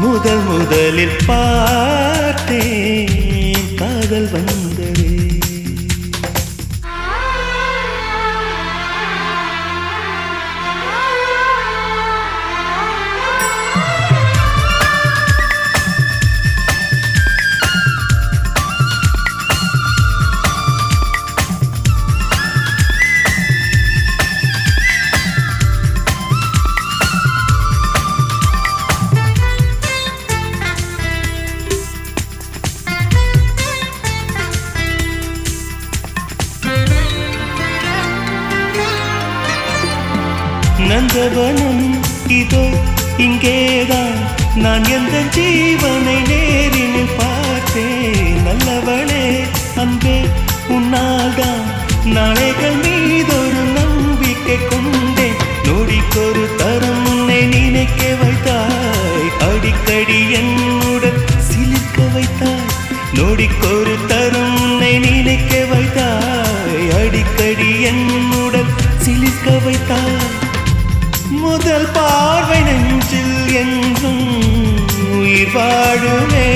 முதலில் பார்த்தேன் காதல் வந்ததே. நந்தவனம் இதோ இங்கேதான், நான் எந்த ஜீவனை நேரில் பார்த்தேன். நல்லவளே அன்பே உன்னால்தான் நாளைகள் மீதொரு நம்பிக்கை கொண்டேன். நொடிக்கொரு தரம் உன்னை நினைக்க வைத்தாய், அடிக்கடி என்னுடன் சிலிர்க்க வைத்தாய். நொடிக்கொரு தரம் உன்னை நினைக்க வைத்தாய், அடிக்கடி என்னுடன் சிலிர்க்க வைத்தாய். முதல் பார்வை நெஞ்சில் என்றும் உயிர் வாழுமே.